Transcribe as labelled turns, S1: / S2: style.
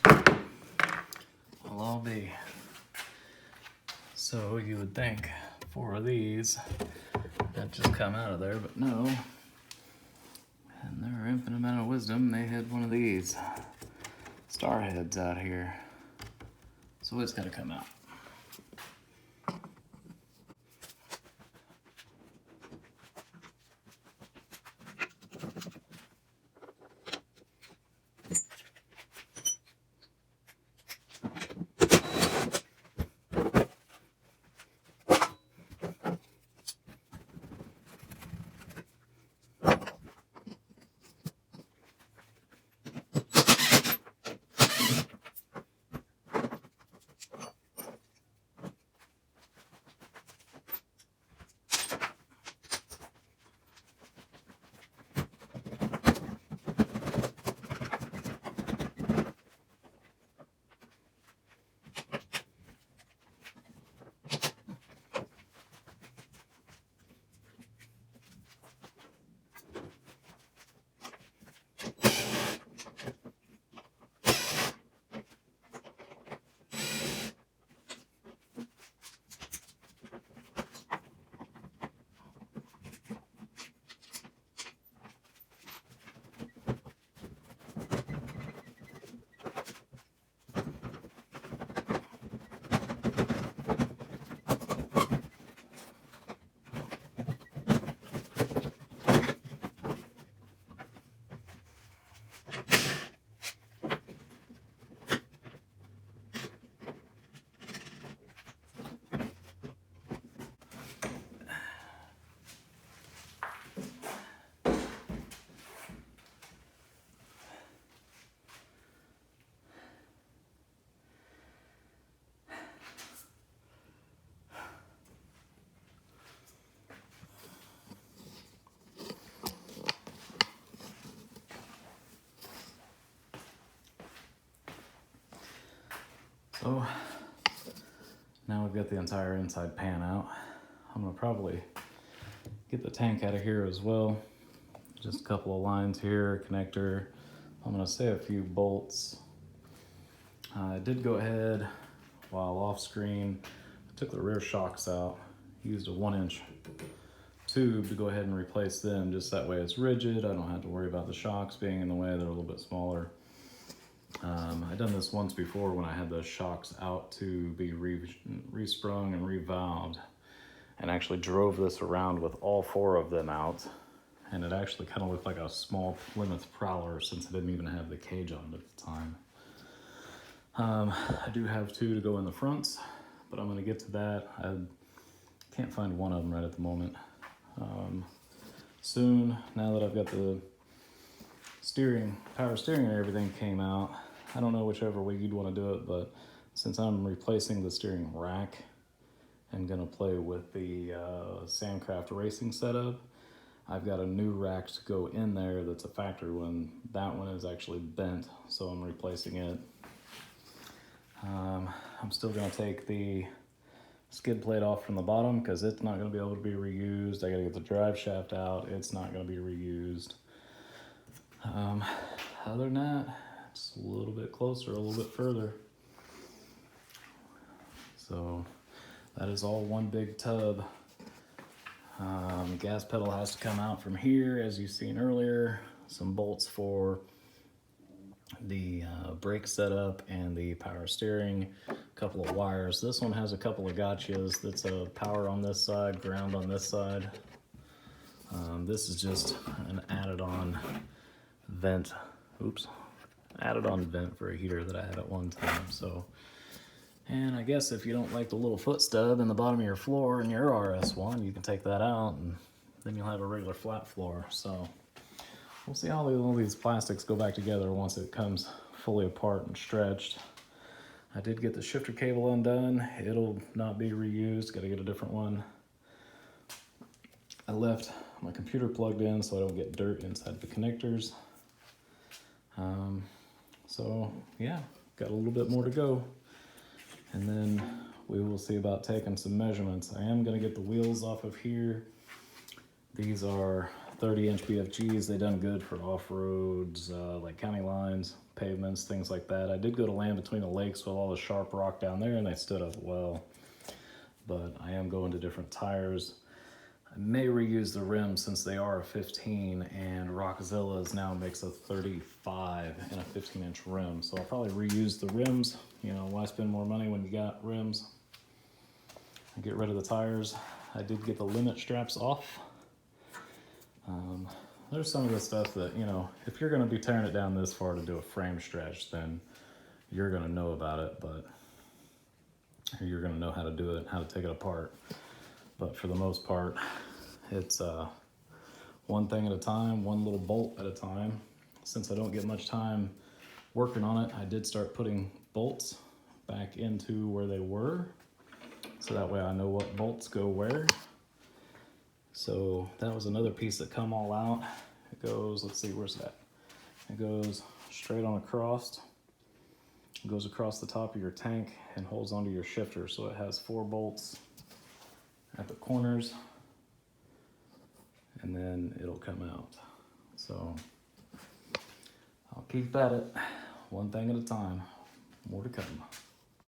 S1: I'll all be. So you would think 4 of these had just come out of there, but no. And their infinite amount of wisdom, they had one of these star heads out here. So it's gotta come out. So now we've got the entire inside pan out. I'm gonna probably get the tank out of here as well. Just a couple of lines here, connector. I'm gonna say a few bolts. I did go ahead while off screen, took the rear shocks out, used a 1-inch tube to go ahead and replace them. Just that way it's rigid. I don't have to worry about the shocks being in the way. They're a little bit smaller. I'd done this once before when I had the shocks out to be resprung and revalved, and actually drove this around with all 4 of them out, and it actually kind of looked like a small Plymouth Prowler since I didn't even have the cage on it at the time. I do have 2 to go in the fronts, but I'm going to get to that. I can't find one of them right at the moment. Soon, now that I've got the power steering and everything came out, I don't know whichever way you'd want to do it, but since I'm replacing the steering rack and gonna play with the Sandcraft racing setup, I've got a new rack to go in there that's a factory one. That one is actually bent, so I'm replacing it. I'm still gonna take the skid plate off from the bottom because it's not gonna be able to be reused. I gotta get the drive shaft out. It's not gonna be reused. Other than that, it's a little bit closer, a little bit further. So that is all one big tub. Gas pedal has to come out from here, as you've seen earlier. Some bolts for the brake setup and the power steering, a couple of wires. This one has a couple of gotchas. That's a power on this side, ground on this side. This is just an added-on vent. Added on vent for a heater that I had at one time. So, and I guess if you don't like the little foot stub in the bottom of your floor in your RS1, you can take that out and then you'll have a regular flat floor. So we'll see how all these plastics go back together once it comes fully apart and stretched. I did get the shifter cable undone. It'll not be reused, gotta get a different one. I left my computer plugged in so I don't get dirt inside the connectors. So yeah, got a little bit more to go. And then we will see about taking some measurements. I am gonna get the wheels off of here. These are 30-inch BFGs. They done good for off-roads, like county lines, pavements, things like that. I did go to land between the lakes with all the sharp rock down there, and they stood up well. But I am going to different tires. I may reuse the rims since they are a 15, and Rockzilla's now makes a 35 and a 15-inch rim. So I'll probably reuse the rims. You know, why spend more money when you got rims? And get rid of the tires. I did get the limit straps off. There's some of the stuff that, you know, if you're going to be tearing it down this far to do a frame stretch, then you're going to know about it, but you're going to know how to do it, how to take it apart. But for the most part, it's one thing at a time, one little bolt at a time. Since I don't get much time working on it, I did start putting bolts back into where they were, so that way I know what bolts go where. So that was another piece that come all out. It goes, let's see, where's that? It goes straight on across. It goes across the top of your tank and holds onto your shifter. So it has 4 bolts at the corners, and then it'll come out. So I'll keep at it, one thing at a time. More to come.